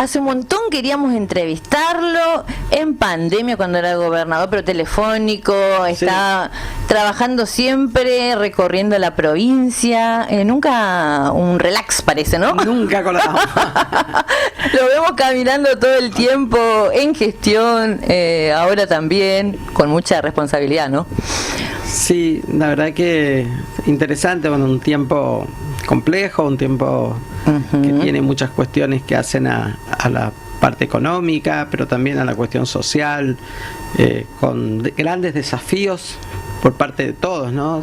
Hace un montón queríamos entrevistarlo en pandemia cuando era gobernador, pero telefónico, está trabajando siempre, recorriendo la provincia, nunca un relax parece, ¿no? Nunca colgamos. Lo vemos caminando todo el tiempo en gestión, ahora también, con mucha responsabilidad, ¿no? Sí, la verdad que interesante, bueno, un tiempo complejo, un tiempo que tiene muchas cuestiones que hacen a la parte económica, pero también a la cuestión social, con grandes desafíos por parte de todos, ¿no?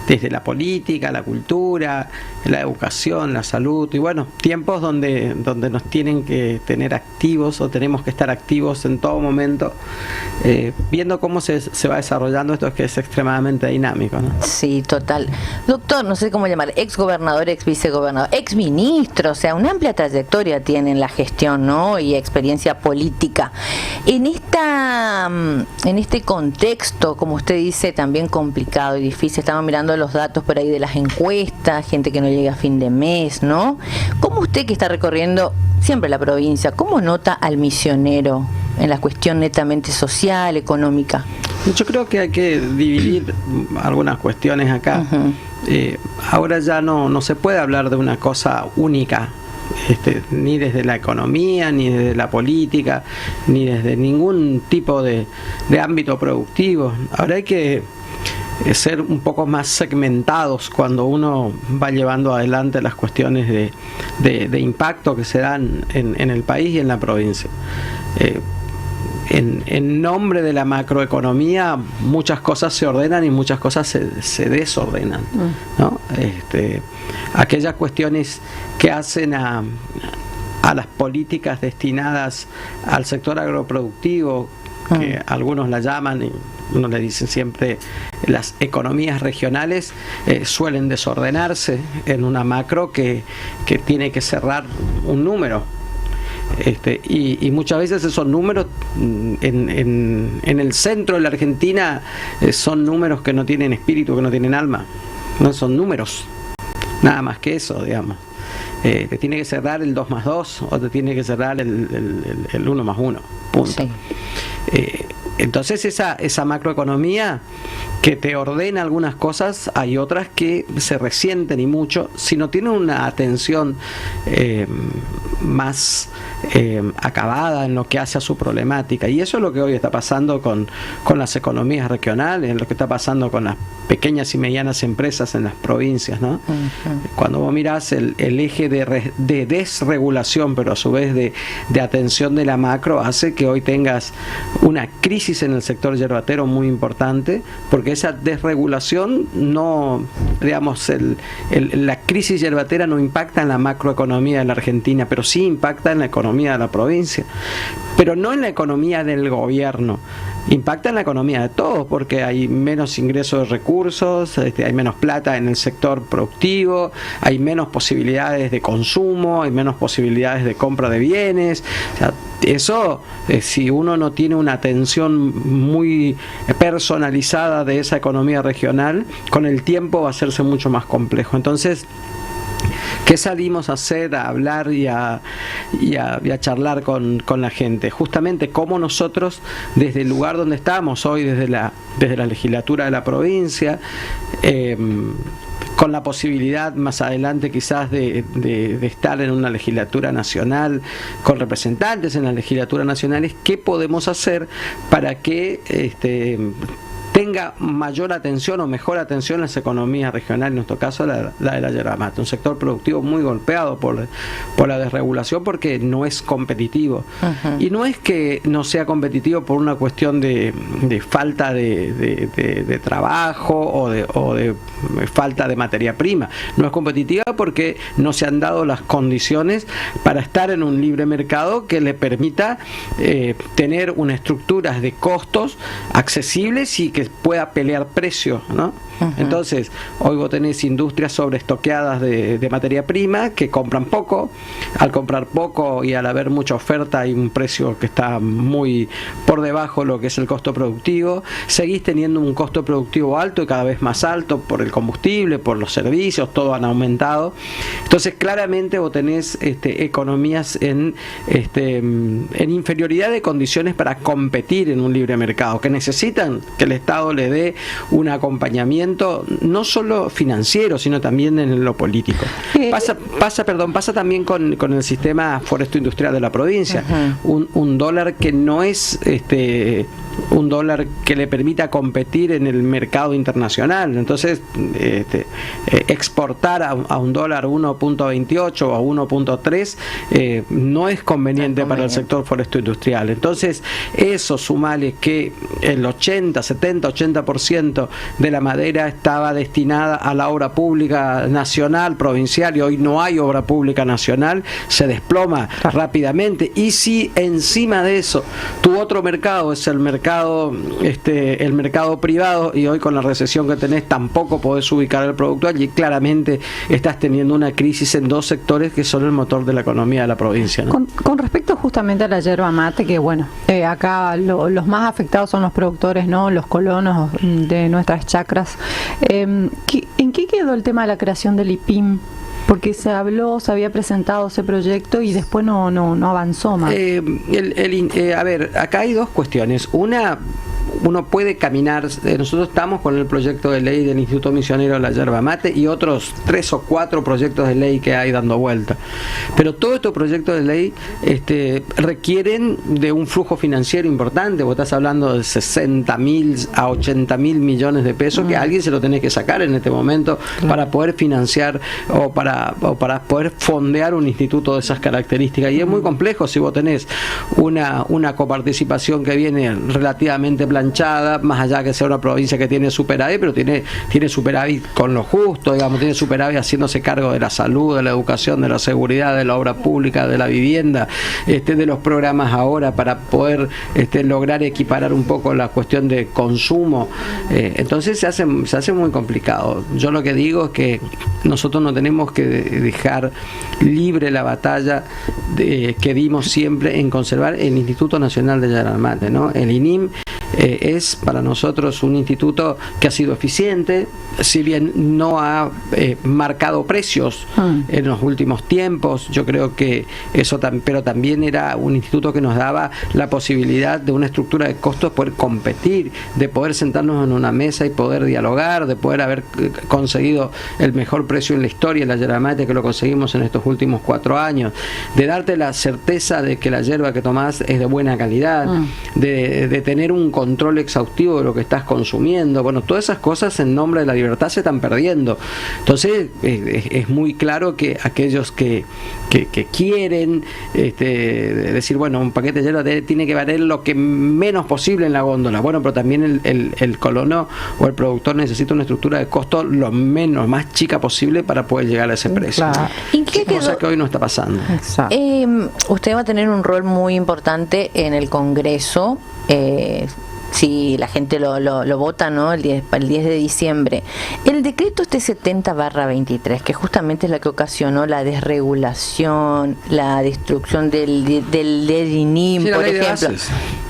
Desde la política, la cultura, la educación, la salud, y bueno, tiempos donde nos tienen que tener activos, o tenemos que estar activos en todo momento, viendo cómo se va desarrollando esto, que es extremadamente dinámico, ¿no? Sí, total. Doctor, no sé cómo llamar, ex gobernador, ex vicegobernador, ex ministro, o sea, una amplia trayectoria tiene en la gestión, ¿no? Y experiencia política. En este contexto, como usted dice, también complicado y difícil, estamos mirando los datos por ahí de las encuestas, gente que no llega a fin de mes, ¿no? ¿Cómo usted, que está recorriendo siempre la provincia, cómo nota al misionero en la cuestión netamente social, económica? Yo creo que hay que dividir algunas cuestiones acá. Ahora ya no se puede hablar de una cosa única, ni desde la economía, ni desde la política, ni desde ningún tipo de ámbito productivo. Ahora hay que ser un poco más segmentados cuando uno va llevando adelante las cuestiones de impacto que se dan en el país y en la provincia. En nombre de la macroeconomía, muchas cosas se ordenan y muchas cosas se desordenan, ¿no? Aquellas cuestiones que hacen a las políticas destinadas al sector agroproductivo, que algunos la llaman, y uno le dicen siempre, las economías regionales, suelen desordenarse en una macro que tiene que cerrar un número. Y muchas veces esos números en el centro de la Argentina son números que no tienen espíritu, que no tienen alma, no son números, nada más que eso, digamos. Te tiene que cerrar el 2 más 2 o te tiene que cerrar el 1 más 1, punto. Sí. Entonces esa macroeconomía que te ordena algunas cosas, hay otras que se resienten y mucho si no tienen una atención más acabada en lo que hace a su problemática. Y eso es lo que hoy está pasando con las economías regionales, lo que está pasando con las pequeñas y medianas empresas en las provincias, ¿no? Cuando vos mirás el eje de desregulación, pero a su vez de atención de la macro, hace que hoy tengas una crisis en el sector yerbatero muy importante, porque esa desregulación no, digamos, la crisis yerbatera no impacta en la macroeconomía de la Argentina, pero sí impacta en la economía de la provincia, pero no en la economía del gobierno. Impacta en la economía de todos, porque hay menos ingresos de recursos, hay menos plata en el sector productivo, hay menos posibilidades de consumo, hay menos posibilidades de compra de bienes. O sea, eso, si uno no tiene una atención muy personalizada de esa economía regional, con el tiempo va a hacerse mucho más complejo. Entonces, ¿qué salimos a hacer, a hablar y a charlar con la gente? Justamente cómo nosotros, desde el lugar donde estamos hoy, desde la legislatura de la provincia, con la posibilidad más adelante quizás de estar en una legislatura nacional, con representantes en las legislaturas nacionales, ¿qué podemos hacer para que tenga mayor atención o mejor atención a las economías regionales, en nuestro caso la de la yerba mate, un sector productivo muy golpeado por la desregulación, porque no es competitivo. Y no es que no sea competitivo por una cuestión de falta de trabajo o de falta de materia prima. No es competitiva porque no se han dado las condiciones para estar en un libre mercado que le permita tener una estructura de costos accesibles y que pueda pelear precios, ¿no? Entonces, hoy vos tenés industrias sobreestoqueadas de materia prima que compran poco. Al comprar poco y al haber mucha oferta hay un precio que está muy por debajo de lo que es el costo productivo. Seguís teniendo un costo productivo alto y cada vez más alto por el combustible, por los servicios, todo han aumentado. Entonces, claramente vos tenés economías en inferioridad de condiciones para competir en un libre mercado, que necesitan que el Estado le dé un acompañamiento no solo financiero, sino también en lo político. Pasa también con el sistema foresto-industrial de la provincia. Un dólar que no es un dólar que le permita competir en el mercado internacional. Entonces, exportar a un dólar 1.28 o a 1.3 no es conveniente para el sector foresto-industrial. Entonces, eso sumale que el 80% de la madera estaba destinada a la obra pública nacional, provincial, y hoy no hay obra pública nacional, se desploma rápidamente. Y si encima de eso tu otro mercado es el mercado privado, y hoy con la recesión que tenés tampoco podés ubicar el producto allí, claramente estás teniendo una crisis en dos sectores que son el motor de la economía de la provincia, ¿no? Con respecto justamente a la yerba mate, que bueno, acá los más afectados son los productores, ¿no? Los colonos de nuestras chacras. ¿En qué quedó el tema de la creación del IPIM? Porque se había presentado ese proyecto y después no avanzó más. A ver, acá hay dos cuestiones. Uno puede caminar, nosotros estamos con el proyecto de ley del Instituto Misionero de la Yerba Mate y otros 3 o 4 proyectos de ley que hay dando vuelta. Pero todos estos proyectos de ley requieren de un flujo financiero importante. Vos estás hablando de 60.000 a 80.000 millones de pesos que alguien se lo tenés que sacar en este momento para poder financiar o para poder fondear un instituto de esas características. Y es muy complejo si vos tenés una coparticipación que viene relativamente planchada, más allá que sea una provincia que tiene superávit, pero tiene superávit con lo justo, digamos, tiene superávit haciéndose cargo de la salud, de la educación, de la seguridad, de la obra pública, de la vivienda, de los programas ahora para poder lograr equiparar un poco la cuestión de consumo. Entonces se hace muy complicado. Yo lo que digo es que nosotros no tenemos que dejar libre la batalla que dimos siempre en conservar el Instituto Nacional de Yerba Mate, ¿no? El INIM es para nosotros un instituto que ha sido eficiente, si bien no ha marcado precios en los últimos tiempos. Yo creo que eso pero también era un instituto que nos daba la posibilidad de una estructura de costos, poder competir, de poder sentarnos en una mesa y poder dialogar, de poder haber conseguido el mejor precio en la historia de la yerba mate, que lo conseguimos en estos últimos 4 años, de darte la certeza de que la yerba que tomás es de buena calidad, de tener un control exhaustivo de lo que estás consumiendo. Bueno, todas esas cosas en nombre de la libertad se están perdiendo. Entonces es muy claro que aquellos que quieren decir, bueno, un paquete de yerba tiene que valer lo que menos posible en la góndola. Bueno, pero también el colono o el productor necesita una estructura de costo lo más chica posible para poder llegar a ese precio. Claro. ¿Y qué cosa que hoy no está pasando? Usted va a tener un rol muy importante en el Congreso. Si la gente lo vota, ¿no? El 10 de diciembre. El decreto 70/23, que justamente es la que ocasionó la desregulación, la destrucción del INIM, por ejemplo.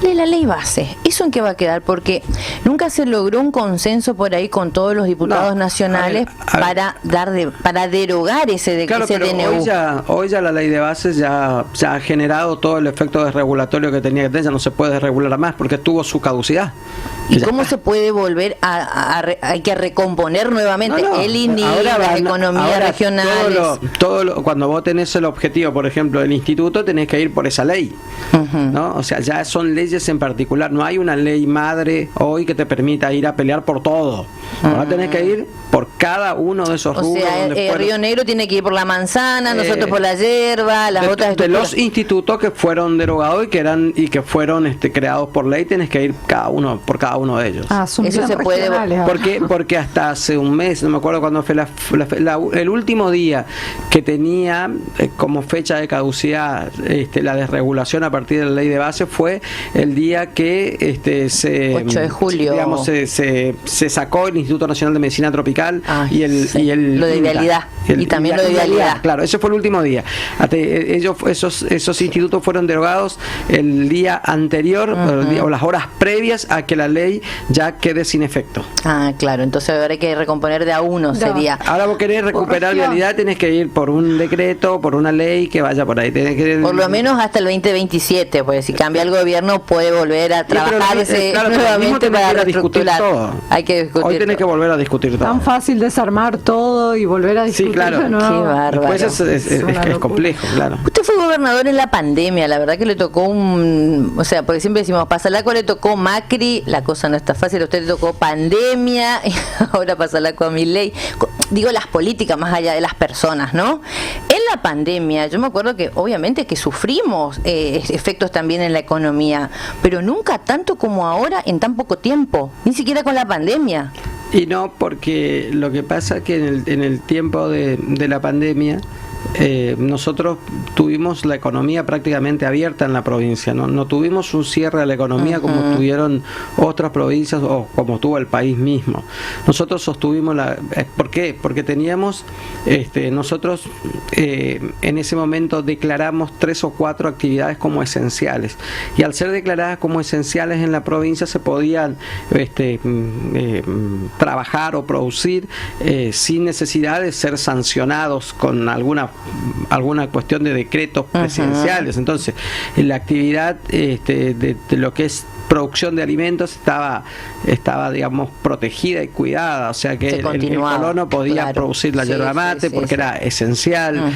De la ley base. ¿Eso en qué va a quedar? Porque nunca se logró un consenso por ahí con todos los diputados nacionales para derogar ese DNU. Hoy ya la ley de bases ya ha generado todo el efecto desregulatorio que tenía que tener. Ya no se puede desregular más porque tuvo su caducidad. ¿Y cómo se puede volver hay que recomponer nuevamente el INI, las economías regionales? Cuando vos tenés el objetivo, por ejemplo, del instituto, tenés que ir por esa ley, ¿no? O sea, ya son leyes en particular. No hay una ley madre hoy que te permita ir a pelear por todo. Ahora tenés que ir por cada uno de esos rubros. O sea, Río Negro tiene que ir por la manzana, nosotros por la yerba, las otras de los institutos que fueron derogados y que fueron creados por ley, tenés que ir por cada uno de ellos. Eso se puede. Porque hasta hace un mes, no me acuerdo cuándo fue el último día que tenía como fecha de caducidad la desregulación a partir de la ley de base fue el día que 8 de julio. Digamos, se sacó el Instituto Nacional de Medicina Tropical y el lo de vialidad. Y también lo de vialidad. Claro, ese fue el último día. Esos institutos fueron derogados el día anterior o las horas previas a que la ley ya quede sin efecto. Ah, claro, entonces ahora hay que recomponer de a uno, sería. Ahora vos querés recuperar vialidad, tenés que ir por un decreto, por una ley que vaya por ahí. Tenés que por lo menos hasta el 2027, porque si cambia el gobierno puede volver a trabajarse nuevamente para reestructurar. Hay que discutir. Hoy tenés que volver a discutir todo. Tan fácil desarmar todo y volver a discutir. Sí, claro. De nuevo. Qué bárbaro. Después es complejo, claro. Usted fue gobernador en la pandemia, la verdad que le tocó o sea, porque siempre decimos, Pasalaco le tocó Macri, la cosa no está fácil, a usted le tocó pandemia, y ahora Pasalaco a Milei. Digo, las políticas más allá de las personas, ¿no? En la pandemia, yo me acuerdo que obviamente que sufrimos efectos también en la economía, pero nunca tanto como ahora en tan poco tiempo, ni siquiera con la pandemia. Y no, porque lo que pasa es que en el tiempo de la pandemia nosotros tuvimos la economía prácticamente abierta en la provincia, no tuvimos un cierre a la economía como tuvieron otras provincias o como tuvo el país mismo. Nosotros sostuvimos ¿por qué? Porque teníamos nosotros en ese momento declaramos 3 o 4 actividades como esenciales, y al ser declaradas como esenciales en la provincia se podían trabajar o producir sin necesidad de ser sancionados con alguna cuestión de decretos presidenciales. Entonces, la actividad de lo que es producción de alimentos estaba digamos protegida y cuidada, o sea que el colono podía producir la yerba mate porque era esencial.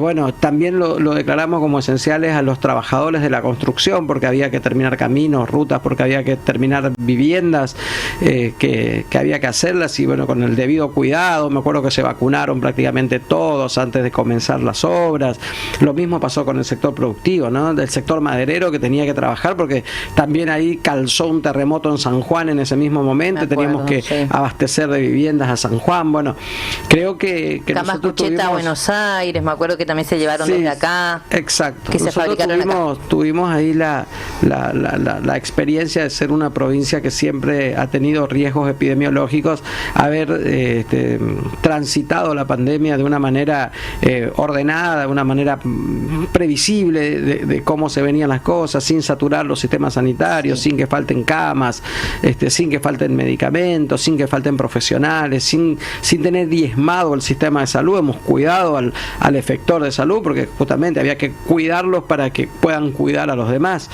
Bueno, también lo declaramos como esenciales a los trabajadores de la construcción, porque había que terminar caminos, rutas, porque había que terminar viviendas que había que hacerlas, y bueno, con el debido cuidado. Me acuerdo que se vacunaron prácticamente todos antes de comenzar las obras. Lo mismo pasó con el sector productivo, ¿no? Del sector maderero, que tenía que trabajar porque también ahí calzó un terremoto en San Juan en ese mismo momento. Teníamos que abastecer de viviendas a San Juan. Bueno, creo que nosotros tuvimos... Buenos Aires, me acuerdo que también se llevaron desde acá. Exacto. Que nosotros se fabricaron acá. Tuvimos ahí la experiencia de ser una provincia que siempre ha tenido riesgos epidemiológicos, haber transitado la pandemia de una manera ordenada, de una manera previsible de cómo se venían las cosas, sin saturar los sistemas sanitarios, sin que falten camas, sin que falten medicamentos, sin que falten profesionales, sin tener diezmado el sistema de salud. Hemos cuidado al efector de salud, porque justamente había que cuidarlos para que puedan cuidar a los demás.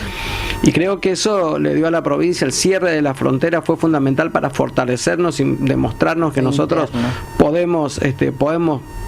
Y creo que eso le dio a la provincia, el cierre de la frontera fue fundamental para fortalecernos y demostrarnos que nosotros podemos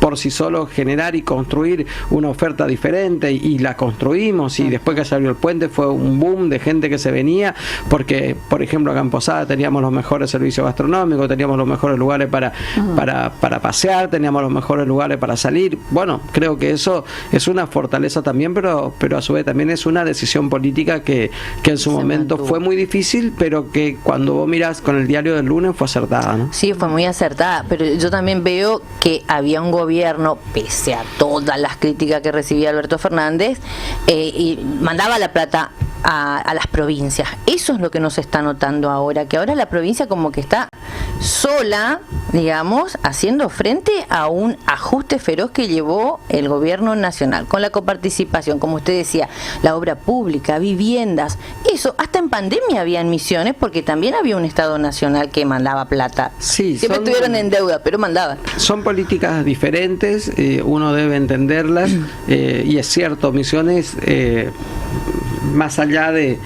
por sí solos generar y construir una oferta diferente, y la construimos, y después que se abrió el puente fue un boom de gente que se venía, porque por ejemplo acá en Posada teníamos los mejores servicios gastronómicos, teníamos los mejores lugares para pasear, teníamos los mejores lugares para salir. Bueno, creo que eso es una fortaleza también, pero a su vez también es una decisión política que en su momento fue muy difícil, pero que cuando vos mirás con el diario del lunes fue acertada, ¿no? Sí, fue muy acertada, pero yo también veo que había un gobierno, pese a todas las críticas que recibía Alberto Fernández, y mandaba la plata a las provincias. Eso es lo que nos está notando ahora, que ahora la provincia como que está sola, digamos, haciendo frente a un ajuste feroz que llevó el gobierno nacional, con la coparticipación, como usted decía, la obra pública, viviendas, eso, hasta en pandemia había misiones, porque también había un Estado nacional que mandaba plata. Sí, siempre estuvieron en deuda, pero mandaban. Son políticas diferentes, uno debe entenderlas, y es cierto, Misiones, más allá de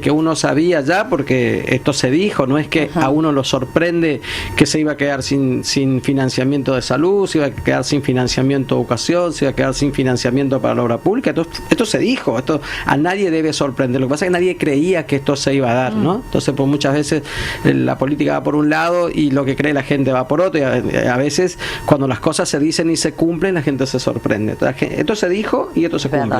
que uno sabía ya, porque esto se dijo, no es que a uno lo sorprende que se iba a quedar sin financiamiento de salud, se iba a quedar sin financiamiento de educación, se iba a quedar sin financiamiento para la obra pública. Esto se dijo, esto a nadie debe sorprender. Lo que pasa es que nadie creía que esto se iba a dar, ¿no? Entonces, pues muchas veces la política va por un lado y lo que cree la gente va por otro, y a veces cuando las cosas se dicen y se cumplen, la gente se sorprende. Entonces, esto se dijo y esto se cumple.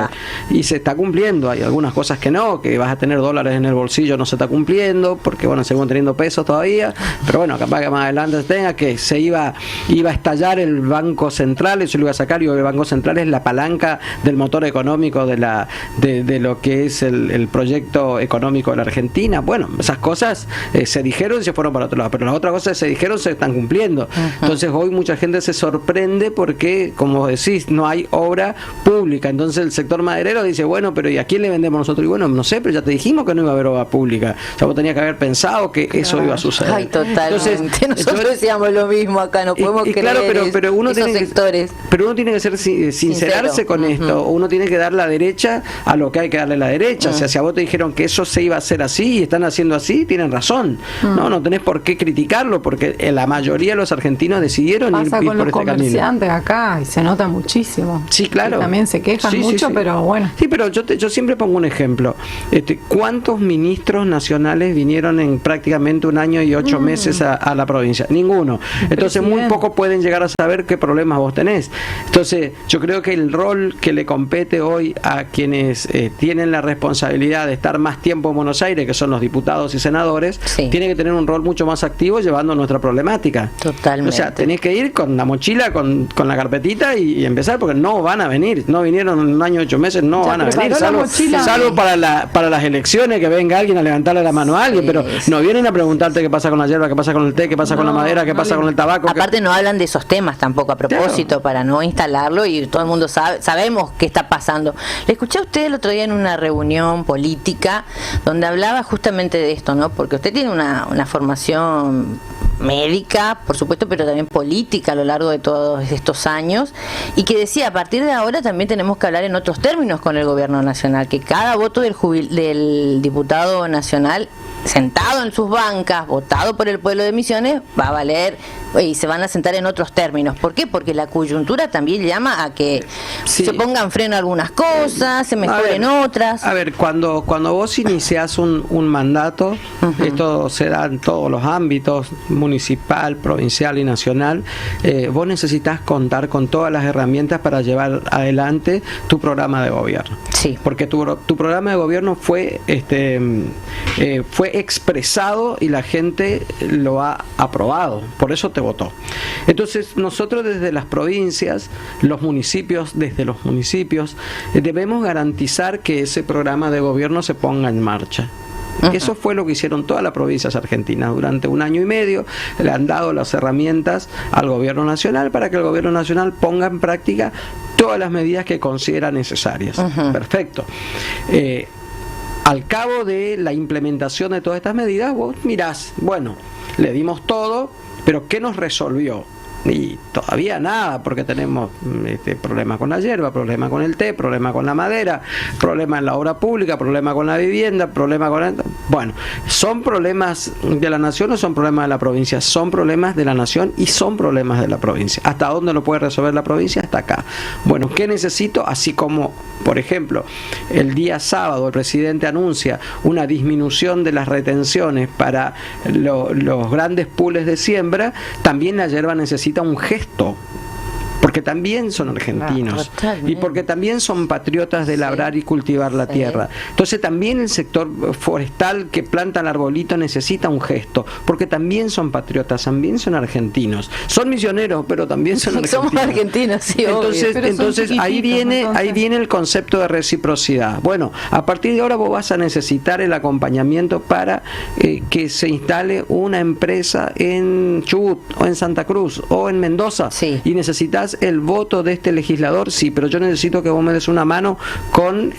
Y se está cumpliendo. Hay algunas algunas cosas que no, que vas a tener dólares en el bolsillo, no se está cumpliendo, porque bueno, seguimos teniendo pesos todavía, pero bueno, capaz que más adelante tenga que se iba a estallar el Banco Central, eso lo iba a sacar, y el Banco Central es la palanca del motor económico de lo que es el proyecto económico de la Argentina. Bueno, esas cosas se dijeron y se fueron para otro lado, pero las otras cosas se dijeron se están cumpliendo. Entonces hoy mucha gente se sorprende porque, como decís, no hay obra pública. Entonces el sector maderero dice, bueno, pero ¿y a quién le vendemos nosotros? Y bueno, no sé, pero ya te dijimos que no iba a haber obra pública. O sea, vos tenías que haber pensado que eso iba a suceder. Ay, totalmente. Entonces, nosotros decíamos lo mismo acá, no podemos creer claro, pero uno esos tiene sectores. Pero uno tiene que ser sincerarse con esto. Uno tiene que dar la derecha a lo que hay que darle la derecha. O sea, si a vos te dijeron que eso se iba a hacer así y están haciendo así, tienen razón. No tenés por qué criticarlo, porque la mayoría de los argentinos decidieron ir por este camino. Pasa con los comerciantes acá y se nota muchísimo. Sí, claro. Que también se quejan mucho, pero bueno. Sí, pero yo siempre pongo un ejemplo. ¿Cuántos ministros nacionales vinieron en prácticamente 1 año y 8 meses a la provincia? Ninguno. Entonces muy pocos pueden llegar a saber qué problemas vos tenés. Entonces yo creo que el rol que le compete hoy a quienes tienen la responsabilidad de estar más tiempo en Buenos Aires, que son los diputados y senadores, tiene que tener un rol mucho más activo llevando nuestra problemática. Totalmente. O sea, tenés que ir con la mochila, con la carpetita y empezar, porque no van a venir. No vinieron en 1 año y 8 meses, no van a venir. Salvo para las elecciones, que venga alguien a levantarle la mano a alguien, pero no vienen a preguntarte qué pasa con la hierba, qué pasa con el té, qué pasa con la madera, qué pasa con el tabaco. Aparte no hablan de esos temas tampoco a propósito, para no instalarlo, y todo el mundo sabemos qué está pasando. Le escuché a usted el otro día en una reunión política donde hablaba justamente de esto, ¿no? Porque usted tiene una formación médica, por supuesto, pero también política a lo largo de todos estos años, y que decía, a partir de ahora también tenemos que hablar en otros términos con el gobierno nacional, que cada voto del diputado nacional sentado en sus bancas, votado por el pueblo de Misiones, va a valer y se van a sentar en otros términos. ¿Por qué? Porque la coyuntura también llama a que se pongan freno a algunas cosas, se mejoren otras. A ver, cuando vos iniciás un mandato, esto se da en todos los ámbitos, municipal, provincial y nacional, vos necesitas contar con todas las herramientas para llevar adelante tu programa de gobierno. Sí. Porque tu programa de gobierno fue expresado y la gente lo ha aprobado, por eso te votó. Entonces nosotros desde las provincias, los municipios, debemos garantizar que ese programa de gobierno se ponga en marcha. Eso fue lo que hicieron todas las provincias argentinas durante 1 año y medio. Le han dado las herramientas al gobierno nacional para que el gobierno nacional ponga en práctica todas las medidas que considera necesarias. Perfecto. Al cabo de la implementación de todas estas medidas, vos mirás, bueno, le dimos todo, pero ¿qué nos resolvió? Y todavía nada, porque tenemos problemas con la hierba, problemas con el té, problemas con la madera, problemas en la obra pública, problemas con la vivienda, problemas con... Bueno, ¿son problemas de la nación o son problemas de la provincia? Son problemas de la nación y son problemas de la provincia. ¿Hasta dónde lo puede resolver la provincia? Hasta acá. Bueno, ¿qué necesito? Así como, por ejemplo, el día sábado el presidente anuncia una disminución de las retenciones para los grandes pools de siembra, también la hierba necesita un gesto, porque también son argentinos y porque también son patriotas de labrar y cultivar la tierra. Entonces también el sector forestal que planta el arbolito necesita un gesto, porque también son patriotas, también son argentinos, son misioneros, pero también son argentinos. Somos argentinos, sí, entonces ahí viene el concepto de reciprocidad. Bueno, a partir de ahora vos vas a necesitar el acompañamiento para que se instale una empresa en Chubut o en Santa Cruz o en Mendoza, y necesitas el voto de este legislador, sí, pero yo necesito que vos me des una mano con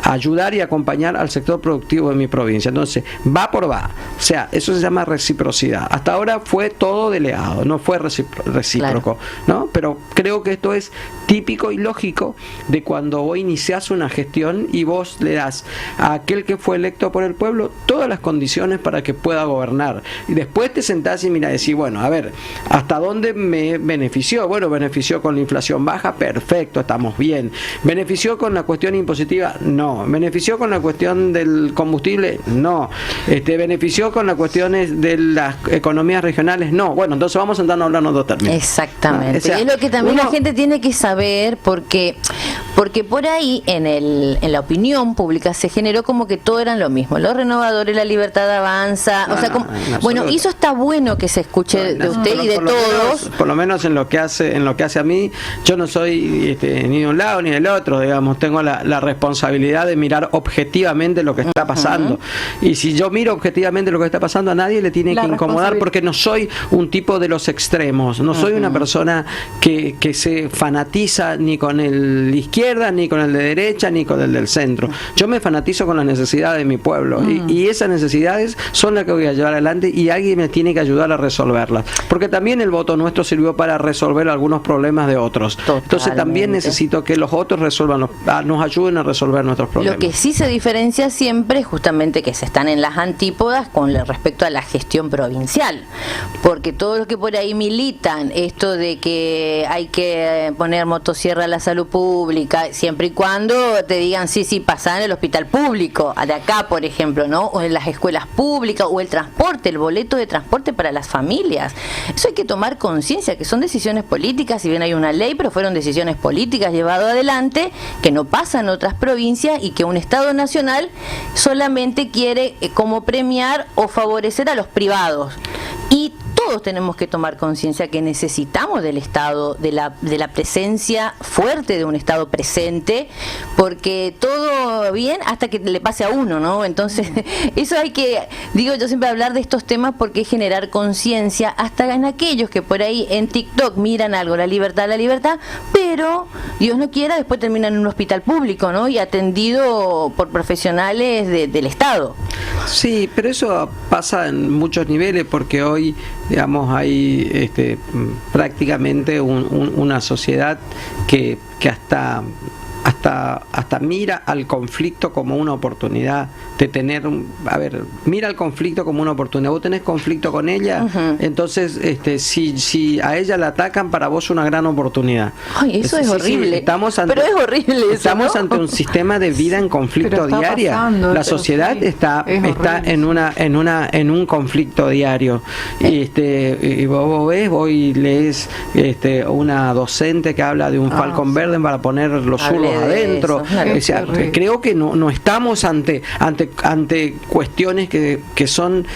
ayudar y acompañar al sector productivo de mi provincia. Entonces, va por va. O sea, eso se llama reciprocidad. Hasta ahora fue todo delegado, no fue recíproco, ¿no? Pero creo que esto es típico y lógico de cuando vos iniciás una gestión y vos le das a aquel que fue electo por el pueblo todas las condiciones para que pueda gobernar. Y después te sentás y mira, decís, bueno, a ver, ¿hasta dónde me benefició? Bueno, benefició con la inflación baja, perfecto, estamos bien. ¿Benefició con la cuestión impositiva? No. ¿Benefició con la cuestión del combustible? No. ¿Benefició con las cuestiones de las economías regionales? No. Bueno, entonces vamos a sentarnos a hablarnos dos términos. Exactamente. O sea, es lo que también la gente tiene que saber, porque porque por ahí en la opinión pública se generó como que todo eran lo mismo, los renovadores, la libertad avanza, o sea, como, bueno, y eso está bueno que se escuche de usted y de todos. Por lo menos en lo que hace a mí, yo no soy ni de un lado ni del otro, digamos, tengo la responsabilidad de mirar objetivamente lo que está pasando, y si yo miro objetivamente lo que está pasando, a nadie le tiene que incomodar, porque no soy un tipo de los extremos, no soy una persona que se fanatiza ni con el de izquierda, ni con el de derecha, ni con el del centro. Yo me fanatizo con las necesidades de mi pueblo, y esas necesidades son las que voy a llevar adelante, y alguien me tiene que ayudar a resolverlas, porque también el voto nuestro sirvió para resolver algunos problemas de otros. Totalmente. Entonces también necesito que los otros nos ayuden a resolver nuestros problemas. Lo que sí se diferencia siempre es justamente que se están en las antípodas con respecto a la gestión provincial, porque todos los que por ahí militan esto de que hay que poner motosierra a la salud pública, siempre y cuando te digan sí, pasá en el hospital público, de acá por ejemplo, ¿no? O en las escuelas públicas, o el transporte, el boleto de transporte para las familias. Eso hay que tomar conciencia, que son decisiones políticas, si bien hay una ley, pero fueron decisiones políticas llevadas adelante, que no pasan en otras provincias, y que un Estado nacional solamente quiere como premiar o favorecer a los privados. Y todos tenemos que tomar conciencia que necesitamos del Estado, de la presencia fuerte de un Estado presente, porque todo bien hasta que le pase a uno, ¿no? Entonces, eso hay que, digo yo siempre, hablar de estos temas, porque es generar conciencia hasta en aquellos que por ahí en TikTok miran algo, la libertad, pero Dios no quiera, después terminan en un hospital público, ¿no? Y atendido por profesionales del Estado. Sí, pero eso pasa en muchos niveles, porque hoy, digamos, hay prácticamente una sociedad que hasta mira al conflicto como una oportunidad de tener, mira al conflicto como una oportunidad. Vos tenés conflicto con ella, entonces si a ella la atacan, para vos es una gran oportunidad. Ay, eso es horrible. Pero es horrible eso, estamos ante un sistema de vida en conflicto diaria. La sociedad está en un conflicto diario. Y vos ves, y lees una docente que habla de un falcón verde para poner los zurdos adentro. O sea, creo que no estamos ante cuestiones que son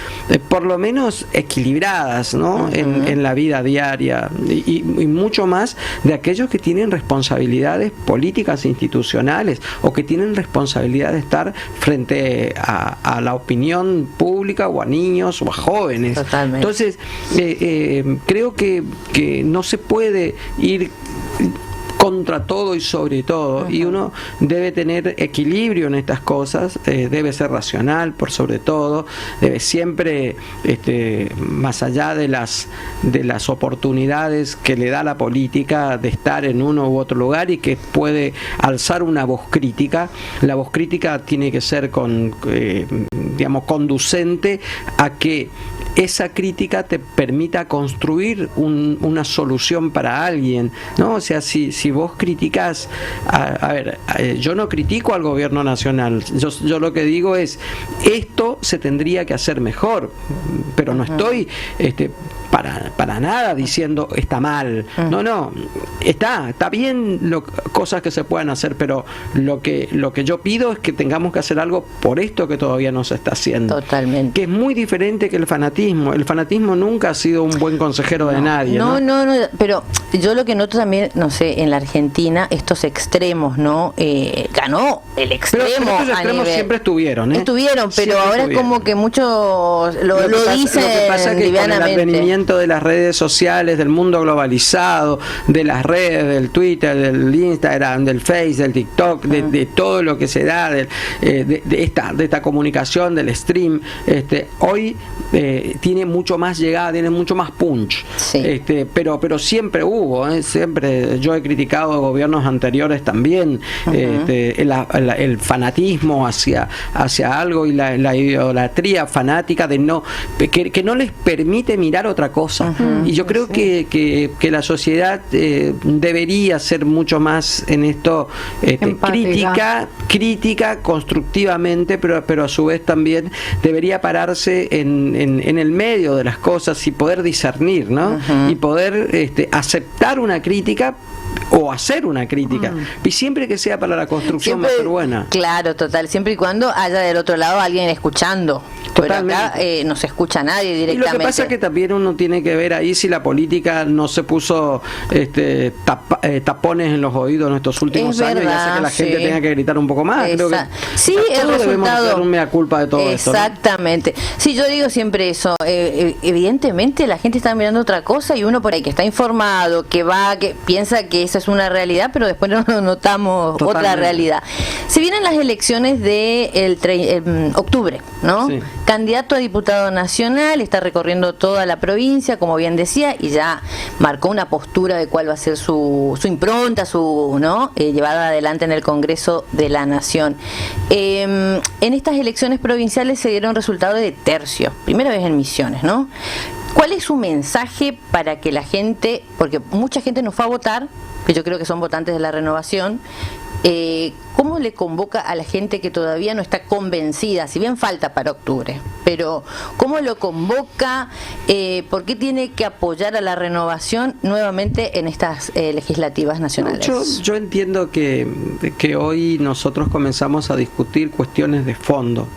por lo menos equilibradas, ¿no? En la vida diaria, y mucho más de aquellos que tienen responsabilidades políticas e institucionales, o que tienen responsabilidad de estar frente a la opinión pública, o a niños o a jóvenes. Totalmente. Entonces creo que no se puede ir contra todo y sobre todo, y uno debe tener equilibrio en estas cosas, debe ser racional por sobre todo, debe siempre, más allá de las oportunidades que le da la política de estar en uno u otro lugar, y que puede alzar una voz crítica. La voz crítica tiene que ser conducente a que esa crítica te permita construir una solución para alguien, ¿no? O sea, si vos criticás, yo no critico al gobierno nacional, yo lo que digo es, esto se tendría que hacer mejor, pero no estoy para nada diciendo está mal. No, está bien cosas que se puedan hacer, pero lo que yo pido es que tengamos que hacer algo por esto que todavía no se está haciendo. Totalmente. Que es muy diferente que el fanatismo. El fanatismo nunca ha sido un buen consejero de nadie. No, pero yo lo que noto también, no sé, en la Argentina, estos extremos, ¿no? Ganó el extremo. Pero estos extremos siempre estuvieron, pero siempre ahora es como que muchos lo dicen. Lo que pasa es que con el advenimiento de las redes sociales, del mundo globalizado, de las redes, del Twitter, del Instagram, del Face, del TikTok, de todo lo que se da, de esta comunicación, del stream, hoy tiene mucho más llegada, tiene mucho más punch. Sí. Pero siempre hubo, siempre. Yo he criticado a gobiernos anteriores también, el fanatismo hacia algo, y la idolatría fanática de que no les permite mirar otra cosa. Y yo creo que la sociedad debería ser mucho más en esto, crítica constructivamente, pero a su vez también debería pararse en el medio de las cosas y poder discernir, ¿no? Y poder aceptar una crítica, o hacer una crítica, y siempre que sea para la construcción Siempre, va a ser buena. Claro, total, siempre y cuando haya del otro lado alguien escuchando. Totalmente. Pero acá no se escucha a nadie Y directamente. lo que pasa es que también uno tiene que ver ahí si la política no se puso tapones en los oídos en estos últimos Es años, y hace que la gente sí. tenga que gritar un poco más. Creo que sí, el todos debemos resultado. hacer un mea culpa de todo esto, ¿no? Exactamente. Sí, yo digo siempre eso. Evidentemente la gente está mirando otra cosa y uno por ahí que está informado, que piensa que esa es una realidad, pero después no notamos Totalmente. otra realidad. Se vienen las elecciones de octubre, ¿no? Sí. Candidato a diputado nacional, está recorriendo toda la provincia, como bien decía, y ya marcó una postura de cuál va a ser su impronta, ¿no? Llevada adelante en el Congreso de la Nación. En estas elecciones provinciales se dieron resultados de tercio, primera vez en Misiones, ¿no? ¿Cuál es su mensaje para que la gente, porque mucha gente no fue a votar, que yo creo que son votantes de la Renovación, ¿cómo le convoca a la gente que todavía no está convencida, si bien falta para octubre, pero cómo lo convoca, por qué tiene que apoyar a la Renovación nuevamente en estas legislativas nacionales? Yo entiendo que hoy nosotros comenzamos a discutir cuestiones de fondo,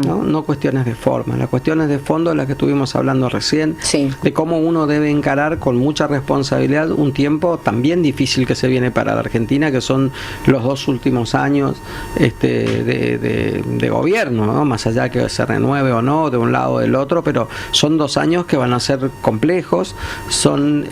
no cuestiones de forma. Las cuestiones de fondo de las que estuvimos hablando recién, sí, de cómo uno debe encarar con mucha responsabilidad un tiempo también difícil que se viene para la Argentina, que son los 2 últimos años de gobierno, ¿no? Más allá que se renueve o no de un lado o del otro, pero son 2 años que van a ser complejos, son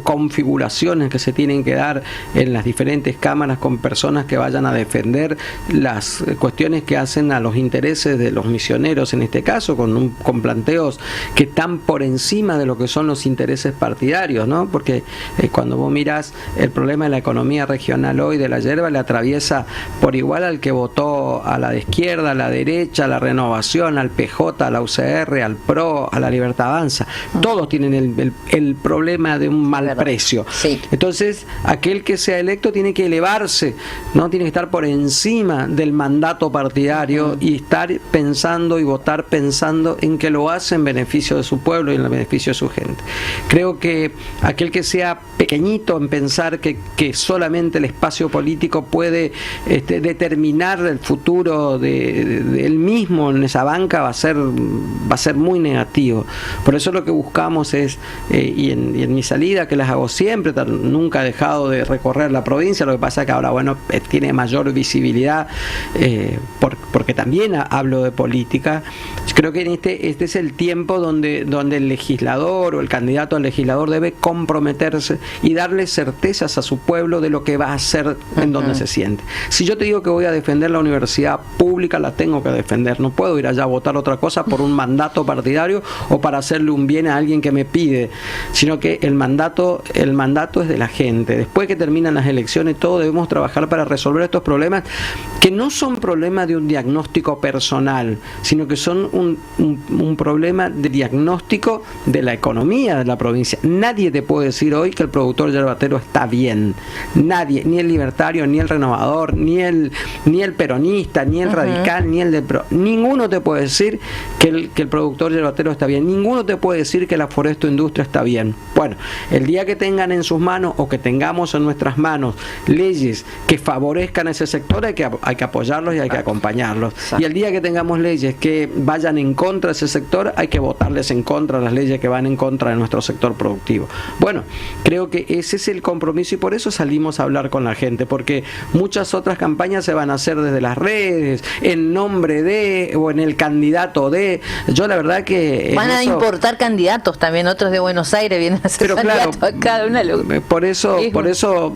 configuraciones que se tienen que dar en las diferentes cámaras con personas que vayan a defender las cuestiones que hacen a los intereses de los misioneros, en este caso, con planteos que están por encima de lo que son los intereses partidarios, ¿no? Porque cuando vos mirás el problema de la economía regional hoy de la yerba, le atraviesa por igual al que votó a la de izquierda, a la derecha, a la Renovación, al PJ, a la UCR, al PRO, a la Libertad Avanza. Todos tienen el problema de un mal precio. Sí. Entonces, aquel que sea electo tiene que elevarse, ¿no? Tiene que estar por encima del mandato partidario y estar pensando y votar pensando en que lo hace en beneficio de su pueblo y en beneficio de su gente. Creo que aquel que sea pequeñito en pensar que solamente el espacio político puede determinar el futuro de él mismo en esa banca, va a ser muy negativo. Por eso lo que buscamos es, y en mi salida, que las hago siempre, nunca he dejado de recorrer la provincia, lo que pasa es que ahora, bueno, tiene mayor visibilidad, porque también hablo de política. Creo que este es el tiempo donde el legislador o el candidato al legislador debe comprometerse y darle certezas a su pueblo de lo que va a hacer en donde se siente. Si yo te digo que voy a defender la universidad pública, la tengo que defender. No puedo ir allá a votar otra cosa por un mandato partidario o para hacerle un bien a alguien que me pide, sino que el mandato es de la gente. Después que terminan las elecciones, todos debemos trabajar para resolver estos problemas, que no son problemas de un diagnóstico personal, sino que son un problema de diagnóstico de la economía de la provincia. Nadie te puede decir hoy que el productor yerbatero está bien. Nadie, ni el libertario, ni el renovador, ni el peronista, ni el radical, ni el del PRO. Ninguno te puede decir que el productor yerbatero está bien. Ninguno te puede decir que la forestoindustria está bien. Bueno, el día que tengan en sus manos o que tengamos en nuestras manos leyes que favorezcan a ese sector, hay que apoyarlos y hay que acompañarlos. Exacto. Y el día que tengamos leyes que vayan en contra de ese sector, hay que votarles en contra de las leyes que van en contra de nuestro sector productivo. Bueno, creo que ese es el compromiso y por eso salimos a hablar con la gente, porque muchas otras campañas se van a hacer desde las redes, en nombre de o en el candidato de. Yo la verdad que van a importar candidatos también, otros de Buenos Aires vienen a ser candidatos a cada una. Por eso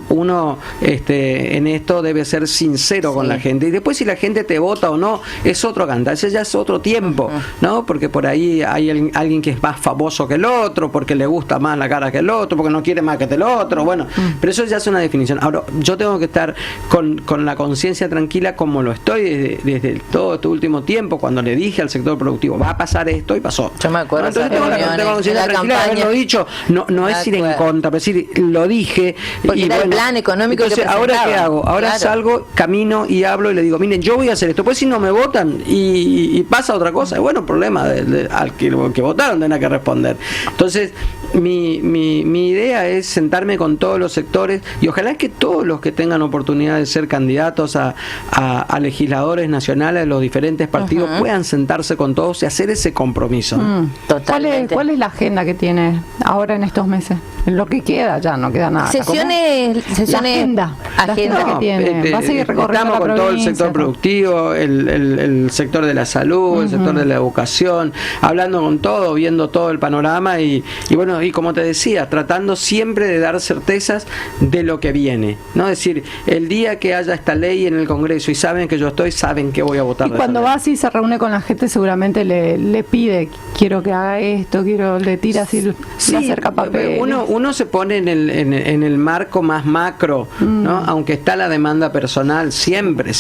uno en esto debe ser sincero con la gente, y después si la gente te vota o no es otro cantar, ese ya es otro tiempo, ¿no? Porque por ahí hay alguien que es más famoso que el otro, porque le gusta más la cara que el otro, porque no quiere más que el otro, bueno, pero eso ya es una definición. Ahora, yo tengo que estar con la conciencia tranquila como lo estoy desde todo este último tiempo, cuando le dije al sector productivo, va a pasar esto y pasó. Yo me acuerdo. Entonces tengo la conciencia tranquila de haberlo dicho, no es ir en contra, pero decir, lo dije. Porque y era bueno, el plan económico entonces, que ¿ahora qué hago? Ahora salgo, camino y hablo y le digo, miren, yo voy a hacer esto, pues si no me votan y pasa otra cosa, bueno, problema al que votaron tendrá que responder. Entonces, mi idea es sentarme con todos los sectores y ojalá que todos los que tengan oportunidad de ser candidatos a legisladores nacionales de los diferentes partidos puedan sentarse con todos y hacer ese compromiso. Totalmente. ¿Cuál es la agenda que tiene ahora en estos meses? En lo que queda, ya no queda nada. Sesiones, la agenda que tiene. Va a seguir recorriendo estamos la con todo el sector productivo, el sector de la salud, el sector de la educación, hablando con todo, viendo todo el panorama y bueno, y como te decía, tratando siempre de dar certezas de lo que viene, ¿no? Es decir, el día que haya esta ley en el Congreso y saben que yo estoy, saben que voy a votar. Y cuando va así, se reúne con la gente, seguramente le pide, quiero que haga esto, le tira así, le acerca papel. Uno se pone en el marco más macro, ¿no? Aunque está la demanda personal, siempre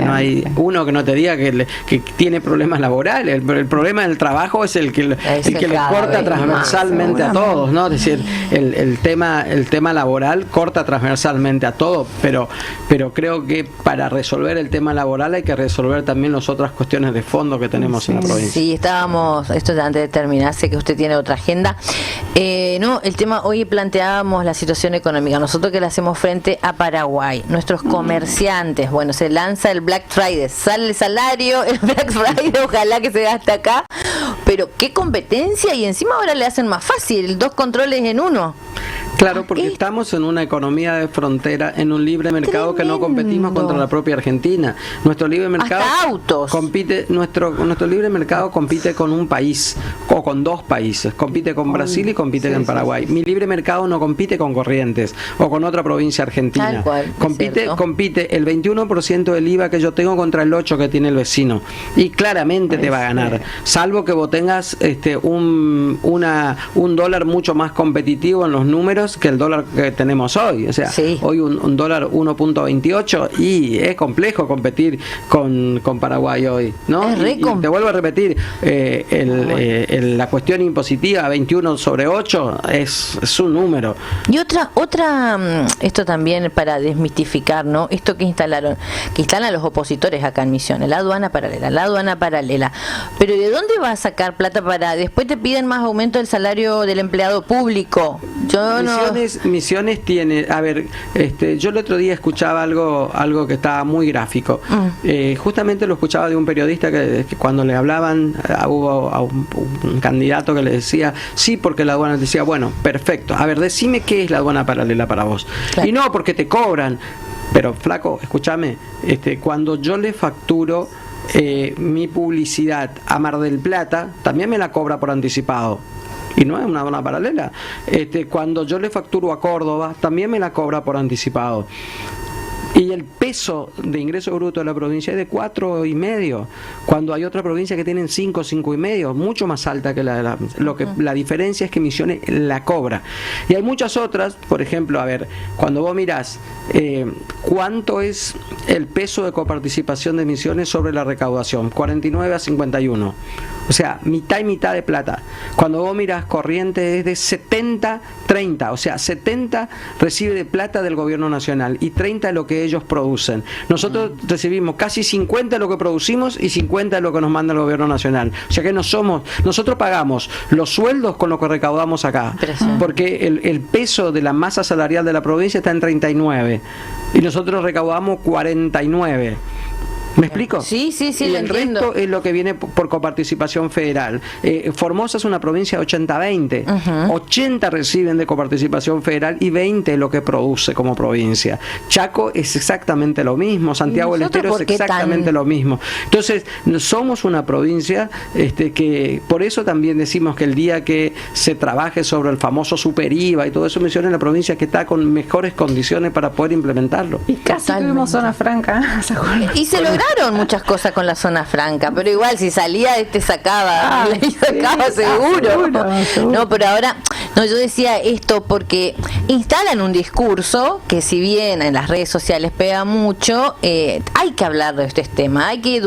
no hay uno que no te diga que tiene problemas laborales. El problema del trabajo es el que le corta transversalmente a todos, ¿no? Es decir, el tema laboral corta transversalmente a todos, pero creo que para resolver el tema laboral hay que resolver también las otras cuestiones de fondo que tenemos en la provincia. Sí, estábamos, esto antes de terminar, sé que usted tiene otra agenda. No, el tema, hoy planteábamos la situación económica, nosotros que le hacemos frente a Paraguay, nuestros comerciantes, bueno, se lanza el Black Friday, sale el salario, el Black Friday, ojalá que se gaste acá, pero qué competencia, y encima ahora le hacen más fácil, 2 controles en uno. Claro, porque estamos en una economía de frontera, en un libre mercado que no competimos contra la propia Argentina. Nuestro libre mercado nuestro libre mercado compite con un país o con 2 países, compite con Brasil y compite con Paraguay. Mi libre mercado no compite con Corrientes o con otra provincia argentina. Tal cual, compite el 21% del IVA que yo tengo contra el 8% que tiene el vecino. Y claramente te va a ganar, salvo que vos tengas un dólar mucho más competitivo en los números que el dólar que tenemos hoy. O sea, hoy un dólar 1.28 y es complejo competir con Paraguay hoy, ¿no? Y te vuelvo a repetir, la cuestión impositiva 21/8 es un número. Y otra esto también para desmitificar, ¿no? Esto que instalan los opositores acá en Misiones, la aduana paralela. Pero ¿de dónde va a sacar plata para después te piden más aumento del salario del empleado público? Misiones tiene, a ver, yo el otro día escuchaba algo que estaba muy gráfico. Justamente lo escuchaba de un periodista que cuando le hablaban, hubo a un candidato que le decía, sí, porque la aduana decía, bueno, perfecto, a ver, decime qué es la aduana paralela para vos. Claro. Y no, porque te cobran. Pero flaco, escúchame, cuando yo le facturo mi publicidad a Mar del Plata, también me la cobra por anticipado. Y no es una aduana paralela. Cuando yo le facturo a Córdoba, también me la cobra por anticipado. Y el peso de ingreso bruto de la provincia es de 4,5, cuando hay otra provincia que tienen 5,5, mucho más alta que la diferencia es que Misiones la cobra. Y hay muchas otras, por ejemplo, a ver, cuando vos mirás cuánto es el peso de coparticipación de Misiones sobre la recaudación, 49-51. O sea, mitad y mitad de plata. Cuando vos mirás Corrientes es de 70-30, o sea, 70 recibe de plata del gobierno nacional y 30 de lo que ellos producen. Nosotros recibimos casi 50 de lo que producimos y 50 de lo que nos manda el gobierno nacional. O sea que nosotros pagamos los sueldos con lo que recaudamos acá. Porque el peso de la masa salarial de la provincia está en 39 y nosotros recaudamos 49. ¿Me explico? Sí, y el resto es lo que viene por coparticipación federal. Formosa es una provincia 80-20. 80 reciben de coparticipación federal y 20 es lo que produce como provincia. Chaco es exactamente lo mismo. Santiago del Estero es exactamente lo mismo. Entonces, somos una provincia que por eso también decimos que el día que se trabaje sobre el famoso super IVA y todo eso, Misiones es la provincia que está con mejores condiciones para poder implementarlo. Y casi tuvimos zona franca. Y se lograron muchas cosas con la zona franca, pero igual si salía sacaba, seguro. No, pero ahora, yo decía esto porque instalan un discurso que, si bien en las redes sociales pega mucho, hay que hablar de este tema, hay que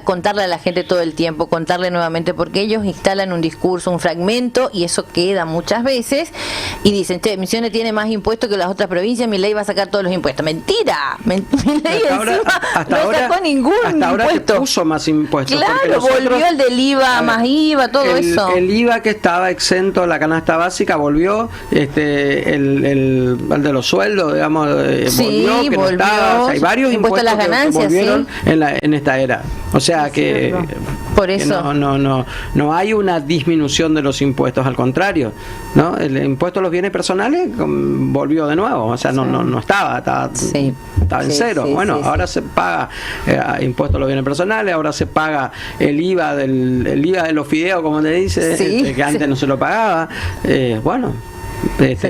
contarle a la gente todo el tiempo, contarle nuevamente, porque ellos instalan un discurso, un fragmento, y eso queda muchas veces, y dicen, che, Misiones tiene más impuestos que las otras provincias, Milei va a sacar todos los impuestos. Mentira, Milei no sacó ningún hasta ahora impuesto. que puso más impuestos. Claro, volvió el del IVA, más IVA, todo eso. El IVA que estaba exento de la canasta básica volvió, el de los sueldos, digamos, volvió, que no estaba. O sea, hay varios impuestos a las ganancias, que volvieron en esta era. O sea que por eso no hay una disminución de los impuestos, al contrario, ¿no? El impuesto a los bienes personales volvió de nuevo, o sea, no estaba en cero. Ahora se paga impuesto a los bienes personales, ahora se paga el IVA de los fideos, como te dice, que antes no se lo pagaba.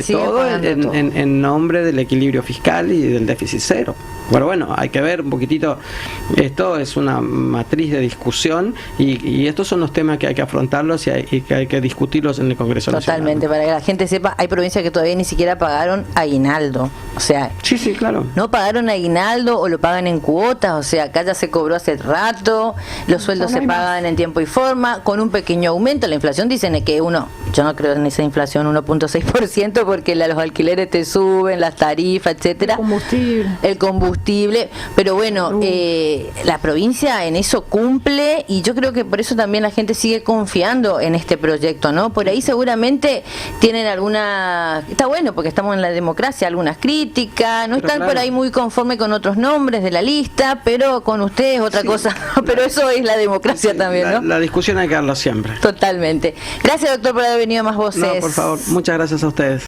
Todo en nombre del equilibrio fiscal y del déficit cero. Pero bueno, hay que ver un poquitito, esto es una matriz de discusión y estos son los temas que hay que afrontarlos y que hay que discutirlos en el Congreso Nacional. Totalmente, para que la gente sepa, hay provincias que todavía ni siquiera pagaron aguinaldo, o sea, sí, claro, no pagaron aguinaldo o lo pagan en cuotas, o sea, acá ya se cobró hace rato, los sueldos se pagan en tiempo y forma, con un pequeño aumento. La inflación dicen que yo no creo en esa inflación 1.6%, porque los alquileres te suben, las tarifas, etcétera, el combustible, pero bueno, la provincia en eso cumple, y yo creo que por eso también la gente sigue confiando en este proyecto, ¿no? Por ahí seguramente tienen está bueno, porque estamos en la democracia, algunas críticas, no están por ahí muy conforme con otros nombres de la lista, pero con ustedes otra cosa, pero eso es la democracia también, ¿no? La discusión hay que darla siempre. Totalmente. Gracias, doctor, por haber venido a Más Voces. No, por favor, muchas gracias a ustedes.